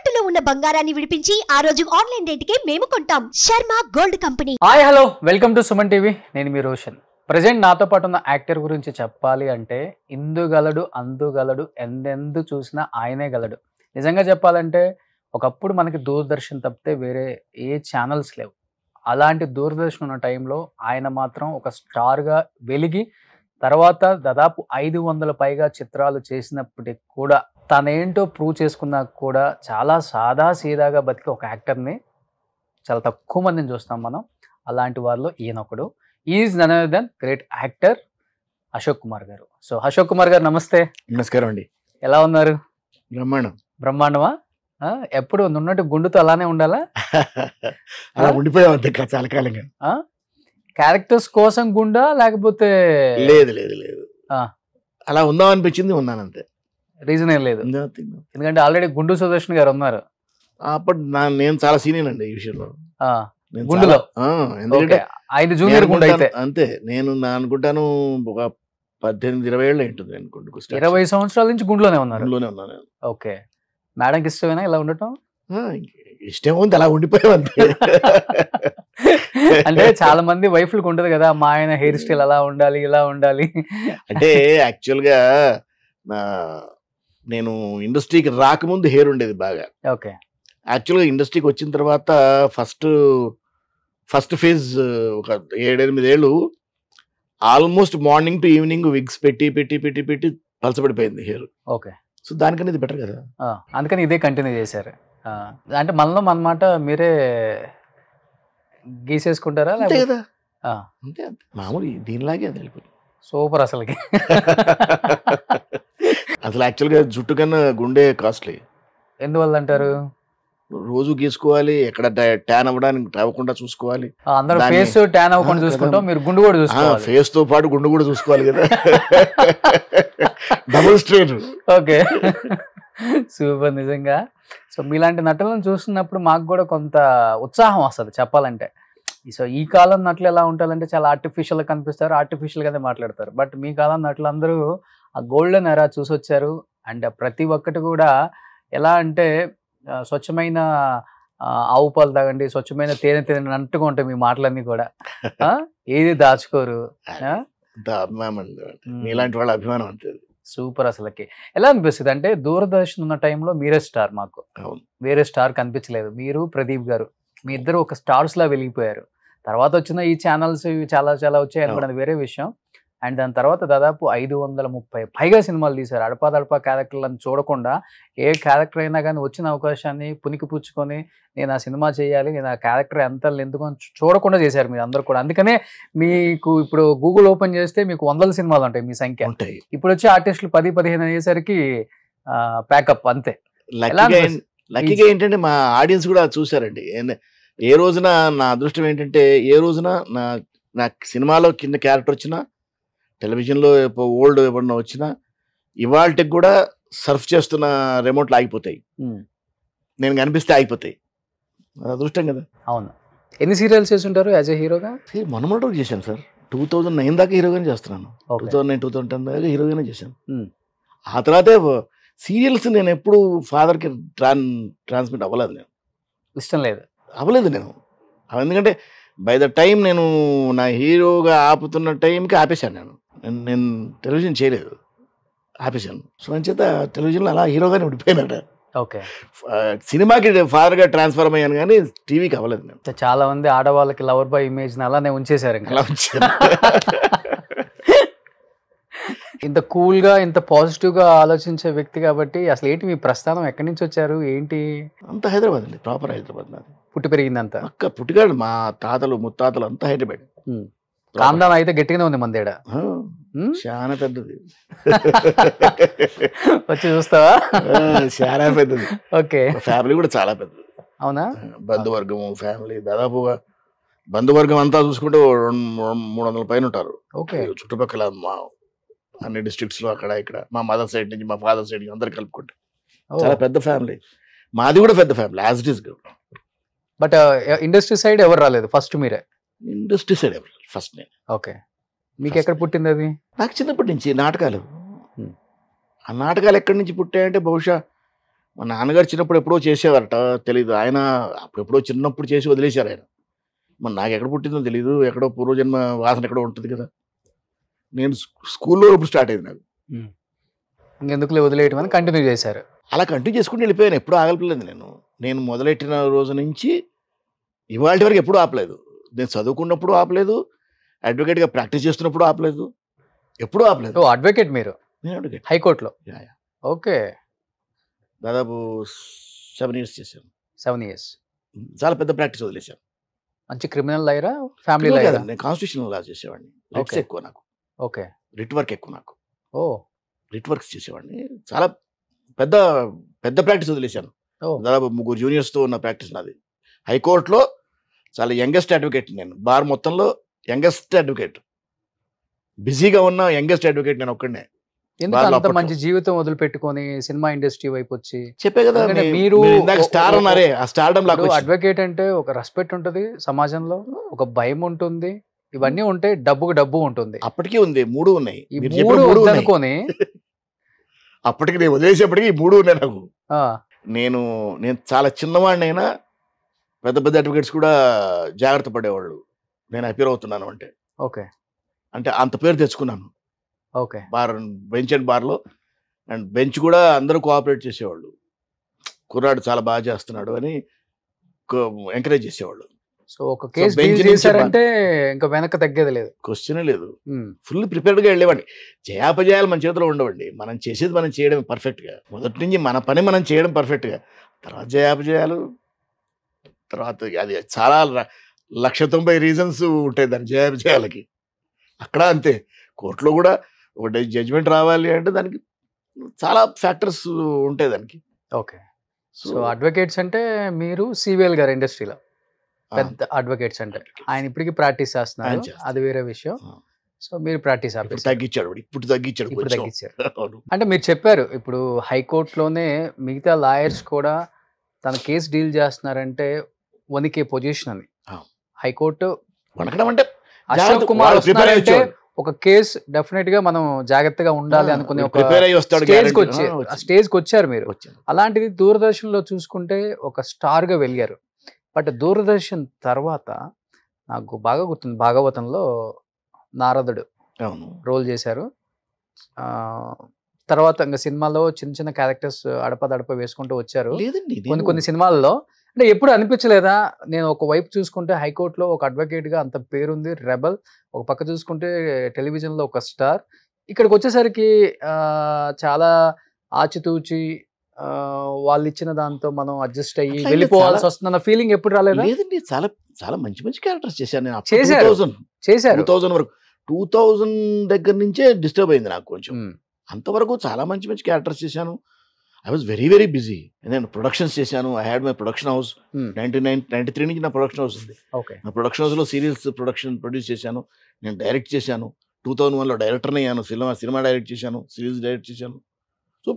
తాకట్టులో ఉన్న బంగారాన్ని విడిపించి ఆ రోజు ఆన్లైన్ రేటుకే మేము కొంటాం. Sharma gold company. Hi hello welcome to Suman TV. నేను మీ రోషన్. ప్రజెంట్ నాతో పాటు ఉన్న యాక్టర్ గురించి చెప్పాలి అంటే ఇందుగలడు అందుగలడు ఎందెందు చూసినా ఆయనే గలడు. నిజంగా చెప్పాలంటే ఒకప్పుడు మనకి దూరదర్శన్ తప్పితే వేరే ఏ ఛానల్స్ లేవు. అలాంటి దూరదర్శన్ ఉన్న టైంలో ఆయన మాత్రం ఒక స్టార్గా వెలిగి తర్వాత దాదాపు 500 పైగా చిత్రాలు చేసినప్పటికి కూడా తనేంటో ప్రూవ్ చేసుకున్నాక కూడా చాలా సాదా సీదాగా బతికి ఒక యాక్టర్ని చాలా తక్కువ మందిని చూస్తాం మనం. అలాంటి వారిలో ఈయనొకడు. Is none other than great actor Ashok Kumar garu. So Ashok Kumar గారు నమస్తే. నమస్కారం అండి. ఎలా ఉన్నారు? బ్రహ్మాండం. బ్రహ్మాండమా? ఎప్పుడు నున్నట్టు గుండుతో అలానే ఉండాలా? అలా ఉండిపోయాం అంతే చాలా కాలంగా. క్యారెక్టర్స్ కోసం గుండా లేకపోతే లేదు లేదు లేదు, అలా ఉందాం అనిపించింది, ఉన్నాను అంతే. రీజన్ ఏం లేదు, ఎందుకంటే ఆల్రెడీ గుండు సుదర్శన్ గారు ఉన్నారు. అప్పుడు నేను చాలా సీనియర్ అండి ఈ విషయంలో. గుండులో ఎందుకంటే 5 జూనియర్ గుండు అయితే అంతే. నేను అనుకుంటాను ఒక 18-20 ఏళ్ళు ఉంటుంది అనుకుంటూ. 20 సంవత్సరాల నుంచి గుండులోనే ఉన్నారు. గుండులోనే ఉన్నాను. ఓకే. మేడంకి ఇష్టమేనా ఇలా ఉండటం? ఇష్టం ఉంది, అలా ఉండిపోయాం అంతే. అంటే చాలా మంది వైఫ్లకు ఉండదు కదా, మా ఆయన హెయిర్ స్టైల్ అలా ఉండాలి ఇలా ఉండాలి అంటే. యాక్చువల్గా నేను ఇండస్ట్రీకి రాకముందు హెయిర్ ఉండేది బాగా. ఓకే. యాక్చువల్గా ఇండస్ట్రీకి వచ్చిన తర్వాత ఫస్ట్ ఫేజ్ ఒక 7-8 ఏళ్ళు almost morning to evening wigs పెట్టి పెట్టి పెట్టి పెట్టి పలసపడిపోయింది హెయిర్. ఓకే. సో దానికన్నా ఇది బెటర్ కదా, అందుకని ఇదే కంటిన్యూ చేశారు. అంటే మనలో మన మాట మీరే గీసేసుకుంటారా? అంతే కదా, అంతే అంతే మామూలు దీనిలాగే అది వెళ్ళిపోయింది. సూపర్ అసలుకి. అసలు యాక్చువల్గా జుట్టు కన్నా గుండె కాస్ట్లీ. ఎందువల్ల అంటారు? రోజు గీసుకోవాలి, ఎక్కడ ట్యాన్ అవ్వడానికి అవ్వకుండా చూసుకోవాలి. అందరూ ఫేస్ ట్యాన్ అవ్వకుండా చూసుకుంటాం, మీరు గుండు కూడా చూసుకోవాలి. ఫేస్ తో పాటు గుండు కూడా చూసుకోవాలి కదా. Double strain. ఓకే. సూపర్ నిజంగా. సో మీలాంటి నటులను చూస్తున్నప్పుడు మాకు కూడా కొంత ఉత్సాహం వస్తుంది చెప్పాలంటే. సో ఈ కాలం నటులు ఎలా ఉంటారంటే చాలా ఆర్టిఫిషియల్గా కనిపిస్తారు, ఆర్టిఫిషియల్గానే మాట్లాడతారు. బట్ మీ కాలం నటులు అందరూ ఆ గోల్డెన్ ఎరా చూసి వచ్చారు. అండ్ ప్రతి ఒక్కటి కూడా ఎలా అంటే స్వచ్ఛమైన ఆవు పాలు తాగండి, స్వచ్ఛమైన తేనె తినండి అన్నట్టుగా ఉంటాయి మీ మాటలన్నీ కూడా. ఏది దాచుకోరు. అభిమానం ఇలాంటి వాళ్ళ అభిమానం అంతే. సూపర్ అసలుకి. ఎలా అనిపిస్తుంది అంటే దూరదర్శన్ ఉన్న టైంలో మీరే స్టార్, మాకు వేరే స్టార్ కనిపించలేదు. మీరు ప్రదీప్ గారు మీ ఇద్దరు ఒక స్టార్స్ లా వెలిగిపోయారు. తర్వాత వచ్చిన ఈ ఛానల్స్ చాలా చాలా వచ్చాయి అనుకోండి, వేరే విషయం. అండ్ దాని తర్వాత దాదాపు 530 పైగా సినిమాలు తీశారు. అడపాదడపా క్యారెక్టర్లను చూడకుండా ఏ క్యారెక్టర్ అయినా కానీ వచ్చిన అవకాశాన్ని పునికి పుచ్చుకొని నేను ఆ సినిమా చేయాలి, నేను ఆ క్యారెక్టర్ ఎంత ఎందుకు చూడకుండా చేశారు మీరు అందరూ కూడా. అందుకనే మీకు ఇప్పుడు గూగుల్ ఓపెన్ చేస్తే మీకు 100 సినిమాలు ఉంటాయి మీ సంఖ్య. ఇప్పుడు వచ్చే ఆర్టిస్టులు 10-15 అయ్యేసరికి ప్యాకప్ అంతే. లక్కీగా ఏంటంటే మా ఆడియన్స్ కూడా చూసారండి. ఏ రోజున నా అదృష్టం ఏంటంటే ఏ రోజున నా సినిమాలో కింద క్యారెక్టర్ వచ్చినా, టెలివిజన్లో ఓల్డ్ ఎప్పుడన్నా వచ్చినా, ఇవాళకి కూడా సర్ఫ్ చేస్తున్న రిమోట్లు ఆగిపోతాయి, నేను కనిపిస్తే ఆగిపోతాయి. అదృష్టం కదా. అవును. ఎన్ని సీరియల్స్ చేస్తుంటారు యాజ్ ఏ హీరోగా? మొన్నటి చేశాను సార్. 2009 దాకా హీరోగానే చేస్తున్నాను. 2009-2010 దాకా హీరోగానే చేశాను. ఆ తర్వాతే సీరియల్స్ నేను ఎప్పుడు ఫాదర్కి ట్రాన్స్మిట్ అవ్వలేదు. నేను ఇష్టం లేదు, అవ్వలేదు నేను. ఎందుకంటే బై ద టైం నేను నా హీరోగా ఆపుతున్న టైంకి ఆపేశాను. నేను టెలివిజన్ చేయలేదు, ఆపేశాను. సో అంచేత టెలివిజన్లో అలా హీరోగానే ఉండిపోయినాడ. ఓకే. సినిమాకి ఫాదర్గా ట్రాన్స్ఫర్మ్ అయ్యాను కానీ టీవీకి అవ్వలేదు నేను. చాలా మంది ఆడవాళ్ళకి లవర్ బాయ్ ఇమేజ్ అలానే ఉంచేశారు. అలా ఉంచాను. ఇంత కూల్గా ఇంత పాజిటివ్గా ఆలోచించే వ్యక్తి కాబట్టి అసలు ఏంటి మీ ప్రస్థానం, ఎక్కడి నుంచి వచ్చారు ఏంటి? అంత హైదరాబాద్ అండి, ప్రాపర్ హైదరాబాద్. నాది పుట్టి పెరిగిందంతా అక్క పుట్టిగాడు, మా తాతలు ముత్తాతలు అంతా హైదరాబాద్. కాందానం అయితే గట్టిగానే ఉంది మందేడ, చాలా పెద్దది. వచ్చి చూస్తావా? చాలా పెద్దది. ఓకే. ఫ్యామిలీ కూడా చాలా పెద్దది. అవునా? బంధువర్గము ఫ్యామిలీ దాదాపుగా బంధువర్గం అంతా చూసుకుంటే 300 పైన ఉంటారు. ఓకే. చుట్టుపక్కల మా అన్ని డిస్ట్రిక్ట్స్ లో అక్కడ ఇక్కడ మా మదర్ సైడ్ నుంచి మా ఫాదర్ సైడ్ నుంచి అందరు కలుపుకుంటే చాలా పెద్ద ఫ్యామిలీ. మాది కూడా పెద్ద family as it is. But industry side ఎవరు రాలేదు, ఫస్ట్ మీరే? ఇండస్ట్రీ సైడ్ ఎవరు ఫస్ట్ నేను. ఓకే. మీకు ఎక్కడ పుట్టింది అది? నాకు చిన్నప్పటి నుంచి నాటకాలు. ఆ నాటకాలు ఎక్కడి నుంచి పుట్టాయంటే బహుశా మా నాన్నగారు చిన్నప్పుడు ఎప్పుడో చేసేవారట, తెలీదు. ఆయన అప్పుడెప్పుడో చిన్నప్పుడు చేసి వదిలేశారు ఆయన. మరి నాకు ఎక్కడ పుట్టిందో తెలీదు. ఎక్కడో పూర్వజన్మ వాసన ఎక్కడో ఉంటుంది కదా. నేను స్కూల్లో ఇప్పుడు స్టార్ట్ అయింది నాకు. ఇంకెందుకులే వదిలేయటం అని కంటిన్యూ చేశారు. అలా కంటిన్యూ చేసుకుంటూ వెళ్ళిపోయాను. ఎప్పుడూ ఆగలేదు నేను. నేను మొదలెట్టిన రోజు నుంచి ఇవాళ వరకు ఎప్పుడూ ఆపలేదు. నేను చదువుకున్నప్పుడు ఆపలేదు, అడ్వకేట్గా ప్రాక్టీస్ చేస్తున్నప్పుడు ఆపలేదు, ఎప్పుడూ ఆపలేదు. అడ్వకేట్ మీరు? నేను అడ్వకేట్ హైకోర్టులో. ఓకే. దాదాపు 7 years చేశాను. 7 years. చాలా పెద్ద ప్రాక్టీస్ వదిలేశాను. మంచి క్రిమినల్ లాయరా, ఫ్యామిలీ లాయరా? నేను కాన్స్టిట్యూషనల్ లా చేసేవాడిని. రిట్స్ ఎక్కువ నాకు. ఓకే. రిట్ వర్క్ ఎక్కువ నాకు. ఓ, రిట్ వర్క్స్ చేసేవాడిని. చాలా పెద్ద పెద్ద ప్రాక్టీస్ వదిలేశాను. దాదాపు 3 juniors-తో ఉన్న ప్రాక్టీస్ నాది. హైకోర్టులో చాలా యంగెస్ట్ అడ్వకేట్ నేను. బార్ మొత్తంలో యంగెస్ట్ అడ్వకేట్, బిజీగా ఉన్న యంగెస్ట్ అడ్వకేట్ నేను ఒక్కడనే. ఎందుకు అంత మంచి జీవితం వదిలిపెట్టుకొని సినిమా ఇండస్ట్రీ వైపు వచ్చి? చెప్పే కదా మీరు స్టార్ అన్నారే, ఆ స్టార్డమ్ లాగా. అడ్వకేట్ అంటే ఒక రెస్పెక్ట్ ఉంటుంది సమాజంలో, ఒక భయం ఉంటుంది, ఇవన్నీ ఉంటే డబ్బుకు డబ్బు ఉంటుంది. అప్పటికీ ఉంది, 3 ఉన్నాయి. ఈ 3 అనుకోని అప్పటికి నేను వదిలేసేప్పటికి ఈ 3 ఉన్నాయి నాకు. నేను చాలా చిన్నవాడినైనా పెద్ద పెద్ద అడ్వకేట్స్ కూడా జాగ్రత్త పడేవాళ్ళు నేను అపీర్ అవుతున్నాను అంటే. ఓకే. అంటే అంత పేరు తెచ్చుకున్నాను. ఓకే. బెంచ్ అండ్ బార్లో. అండ్ బెంచ్ కూడా అందరూ కోఆపరేట్ చేసేవాళ్ళు. కుర్రాడు చాలా బాగా చేస్తున్నాడు అని ఎంకరేజ్ చేసేవాళ్ళు. సో ఒక కేసు డీల్ చేశారంటే ఇంకా వెనక తగ్గేది లేదు, క్వశ్చనే లేదు. ఫుల్ ప్రిపేర్డ్గా వెళ్ళేవాడిని. జయాపజయాలు మన చేతిలో ఉండవండి. మనం చేసేది మనం చేయడం పర్ఫెక్ట్గా, మొదటి నుంచి మన పని మనం చేయడం పర్ఫెక్ట్గా, తర్వాత జయాపజయాలు, తర్వాత అది చాలా 190 reasons ఉంటాయి దాని జయాపజయాలకి. అక్కడ అంతే. కోర్టులో కూడా ఒక జడ్జిమెంట్ రావాలి అంటే దానికి చాలా ఫ్యాక్టర్స్ ఉంటాయి దానికి. ఓకే. సో అడ్వకేట్స్ అంటే మీరు సివిఎల్ గారు ఇండస్ట్రీలో పెద్ద అడ్వకేట్స్ అంటే ఆయన ఇప్పటికీ ప్రాక్టీస్ చేస్తున్నారు, అది వేరే విషయం. సో మీరు ప్రాక్టీస్ తగ్గించాడు, ఇప్పుడు తగ్గించాడు. అంటే మీరు చెప్పారు ఇప్పుడు హైకోర్టులోనే మిగతా లాయర్స్ కూడా తన కేసు డీల్ చేస్తున్నారంటే వణికే పొజిషన్ అని. హైకోర్టు వణకడం అంటే అశోక్ కుమార్ వస్తున్నారంటే ఒక కేసు డెఫినెట్ గా మనం జాగ్రత్తగా ఉండాలి అనుకునే ఒక స్టేజ్కి వచ్చారు మీరు. అలాంటిది దూరదర్శన్ లో చూసుకుంటే ఒక స్టార్ గా వెలిగారు. బట్ దూరదర్శన్ తర్వాత నాకు బాగా గుర్తుంది, భాగవతంలో నారదుడు రోల్ చేశారు. తర్వాత ఇంకా సినిమాలో చిన్న చిన్న క్యారెక్టర్స్ అడపదడప వేసుకుంటూ వచ్చారు. కొన్ని సినిమాల్లో అంటే ఎప్పుడు అనిపించలేదా, నేను ఒక వైపు చూసుకుంటే హైకోర్టులో ఒక అడ్వకేట్ గా అంత పేరుంది, రెబల్, ఒక పక్క చూసుకుంటే టెలివిజన్ లో ఒక స్టార్, ఇక్కడికి వచ్చేసరికి చాలా ఆచితూచి వాళ్ళు ఇచ్చిన దాంతో మనం అడ్జస్ట్ అయ్యి వెళ్ళిపోవాల్సి వస్తుందన్న ఫీలింగ్ ఎప్పుడు రాలేదా? లేదండి, చాలా చాలా మంచి మంచి క్యారెక్టర్స్ చేశాను నేను. చేశారు 2000 వరకు, 2000 దగ్గర నుంచే డిస్టర్బ్ అయింది నాకు కొంచెం. అంతవరకు చాలా మంచి మంచి క్యారెక్టర్స్ చేశాను. I was very very busy. నేను ప్రొడక్షన్స్ చేశాను. I had my production house. 93 నుంచి నా ప్రొడక్షన్ హౌస్ ఉంది. నా ప్రొడక్షన్ హౌస్లో సీరియల్స్ ప్రొడ్యూస్ చేశాను, నేను డైరెక్ట్ చేశాను. 2001లో డైరెక్టర్ని అయ్యాను. సినిమా డైరెక్ట్ చేశాను, సిరీస్ డైరెక్ట్ చేశాను. So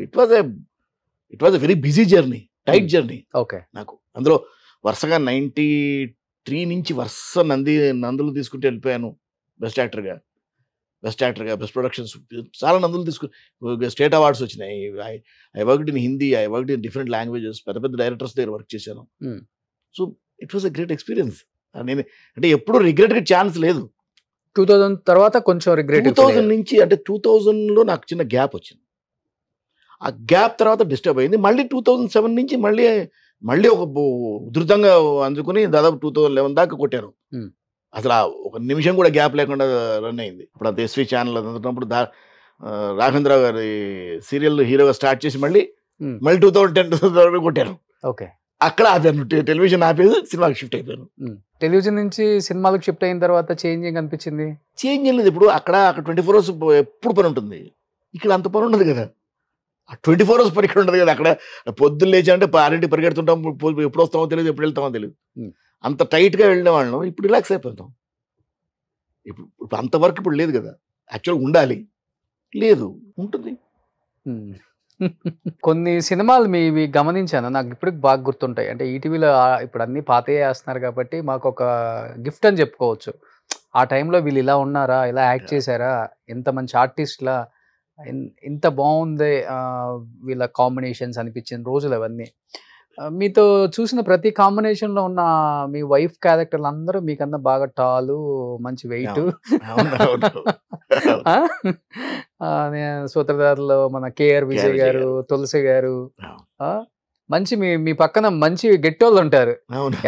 it was a very busy journey, tight journey. Okay. నాకు అందులో వరుసగా 93 నుంచి వరుస నందులు తీసుకుంటూ వెళ్ళిపోయాను. బెస్ట్ యాక్టర్గా, బెస్ట్ ప్రొడక్షన్స్ చాలా నందులు తీసుకుని స్టేట్ అవార్డ్స్ వచ్చినాయి. I worked in Hindi, I worked in different languages. పెద్ద పెద్ద డైరెక్టర్స్ దగ్గర వర్క్ చేశాను. So it was a great experience. నేను అంటే ఎప్పుడు రిగ్రెట్గా ఛాన్స్ లేదు. 2000 తర్వాత కొంచెం రిగ్రెట్. 2000 నుంచి అంటే 2000లో నాకు చిన్న గ్యాప్ వచ్చింది. ఆ గ్యాప్ తర్వాత డిస్టర్బ్ అయింది. మళ్ళీ 2007 నుంచి మళ్ళీ ఒక ఉధృతంగా అందుకుని దాదాపు 2011 దాకా కొట్టాను. అసలు ఒక నిమిషం కూడా గ్యాప్ లేకుండా రన్ అయింది. ఇప్పుడు అంత ఎస్వి ఛానల్ అందుతున్నప్పుడు రాఘవేంద్రరావు గారి సీరియల్ హీరోగా స్టార్ట్ చేసి మళ్ళీ 2010 కొట్టాను. ఓకే. అక్కడ ఆపాను, టెలివిజన్ ఆపేది, సినిమాకి షిఫ్ట్ అయిపోయాను. టెలివిజన్ నుంచి సినిమాలకు షిఫ్ట్ అయిన తర్వాత చేంజింగ్ అనిపించింది? చేంజ్ లేదు. ఇప్పుడు అక్కడ 24 hours ఎప్పుడు పని ఉంటుంది, ఇక్కడ అంత పని ఉండదు కదా. 24 hours పని ఇక్కడ ఉండదు కదా. అక్కడ పొద్దున్న లేచాలంటే 6 పరిగెడుతుంటాం, ఎప్పుడు వస్తామో తెలియదు, ఎప్పుడు వెళ్తామో తెలియదు. అంత టైట్గా వెళ్ళిన వాళ్ళం ఇప్పుడు రిలాక్స్ అయిపోతాం. ఇప్పుడు అంతవరకు ఇప్పుడు లేదు కదా. యాక్చువల్గా ఉండాలి, లేదు, ఉంటుంది. కొన్ని సినిమాలు మీవి గమనించాను, నాకు ఇప్పటికి బాగా గుర్తుంటాయి. అంటే ఈటీవీలో ఇప్పుడు అన్ని పాతయే వేస్తున్నారు కాబట్టి మాకు ఒక గిఫ్ట్ అని చెప్పుకోవచ్చు. ఆ టైంలో వీళ్ళు ఇలా ఉన్నారా, ఇలా యాక్ట్ చేశారా, ఎంత మంచి ఆర్టిస్ట్లా, ఇంత బాగుంది వీళ్ళ కాంబినేషన్స్ అనిపించిన రోజులు అవన్నీ. మీతో చూసిన ప్రతి కాంబినేషన్లో ఉన్న మీ వైఫ్ క్యారెక్టర్లు అందరూ మీకన్నా బాగా టాలు, మంచి వెయిట్. సూత్రధారులో మన కేఆర్ విజయ్ గారు, తులసి గారు, మంచి మీ పక్కన మంచి గెట్టోళ్ళు ఉంటారు.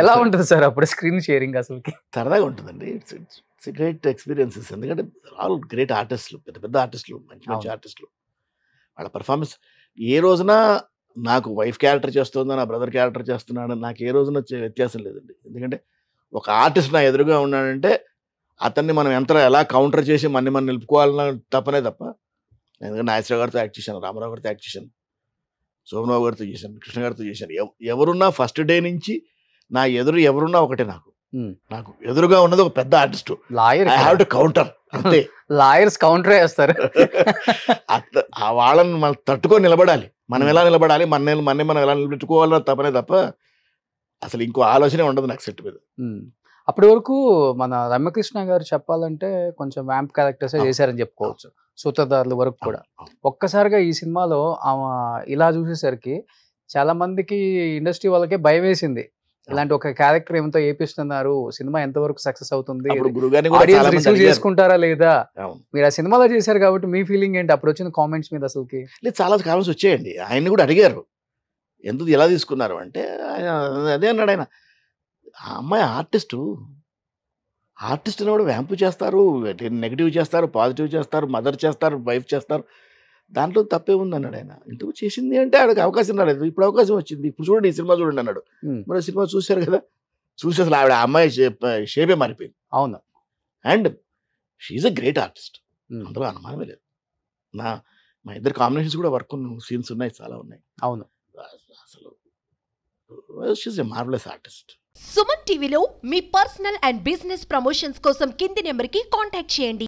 ఎలా ఉంటుంది సార్ అప్పుడు స్క్రీన్ షేరింగ్? అసలుకి సరదాగా ఉంటుందండి. It's great experiences. ఎందుకంటే ఆల్ గ్రేట్ ఆర్టిస్టులు, పెద్ద పెద్ద ఆర్టిస్టులు, మంచి మంచి ఆర్టిస్టులు. వాళ్ళ పర్ఫార్మెన్స్ ఏ రోజున నాకు వైఫ్ క్యారెక్టర్ చేస్తుందో, నా బ్రదర్ క్యారెక్టర్ చేస్తున్నాడు, నాకు ఏ రోజున వ్యత్యాసం లేదండి. ఎందుకంటే ఒక ఆర్టిస్ట్ నా ఎదురుగా ఉన్నాడంటే అతన్ని మనం ఎలా కౌంటర్ చేసి మనం నిలుపుకోవాలన్న తప్పనే తప్ప. ఎందుకంటే నాగేశ్వరరావు గారితో యాక్ట్ చేశాను, రామారావు గారితో యాక్ట్ చేశాను, సోమరావు గారితో చేశాను, కృష్ణ గారితో చేశాను. ఎవరున్నా ఫస్ట్ డే నుంచి నా ఎదురు ఎవరున్నా ఒకటే. నాకు ఎదురుగా ఉన్నది ఒక పెద్ద artist, lawyer. I have to counter అంతే. లాయర్స్ కౌంటర్ వేస్తారు. వాళ్ళని మనం తట్టుకొని నిలబడాలి. మనం ఎలా నిలబడాలి, మనం ఎలా నిలబెట్టుకోవాలన్న తప్పనే తప్ప అసలు ఇంకో ఆలోచనే ఉండదు నాకు సెట్ మీద. అప్పటి వరకు మన రమ్యకృష్ణ గారు చెప్పాలంటే కొంచెం వ్యాంప్ క్యారెక్టర్స్ చేశారని చెప్పుకోవచ్చు, సూత్రధారుల వరకు కూడా. ఒక్కసారిగా ఈ సినిమాలో ఆమె ఇలా చూసేసరికి చాలా మందికి, ఇండస్ట్రీ వాళ్ళకే భయం వేసింది. ఇలాంటి ఒక క్యారెక్టర్ ఏమితో ఏపిస్తున్నారు, సినిమా ఎంతవరకు సక్సెస్ అవుతుంది, రిసీవ్ చేసుకుంటారా లేదా? మీరు ఆ సినిమాలో చేశారు కాబట్టి మీ ఫీలింగ్ ఏంటి అప్పుడు వచ్చిన కామెంట్స్ మీద? అసలుకి చాలా కామెంట్స్ వచ్చాయండి. ఆయన్ని కూడా అడిగారు ఎందుకు ఎలా తీసుకున్నారు అంటే, ఆయన అదే అన్నాడు. ఆయన ఆ అమ్మాయి ఆర్టిస్ట్ కూడా వ్యాంపు చేస్తారు, నెగిటివ్ చేస్తారు, పాజిటివ్ చేస్తారు, మదర్ చేస్తారు, వైఫ్ చేస్తారు, దాంట్లో తప్పే ఉంది అన్నాడు ఆయన. ఇంతకు చేసింది అంటే ఆడికి అవకాశం రాలేదు, ఇప్పుడు అవకాశం వచ్చింది, ఇప్పుడు చూడండి ఈ సినిమా చూడండి అన్నాడు. మరి సినిమా చూశారు కదా, చూసి అసలు ఆవిడ అమ్మాయి షేపే మారిపోయింది. అవును. And she's a great artist, అందులో అనుమానమే లేదు. మా ఇద్దరు కాంబినేషన్స్ కూడా వర్క్ సీన్స్ ఉన్నాయి, చాలా ఉన్నాయి. అవును, అసలు she's a marvellous artist. Suman టీవీలో మీ పర్సనల్ అండ్ బిజినెస్ ప్రమోషన్స్ కోసం కింది నెంబర్కి కాంటాక్ట్ చేయండి.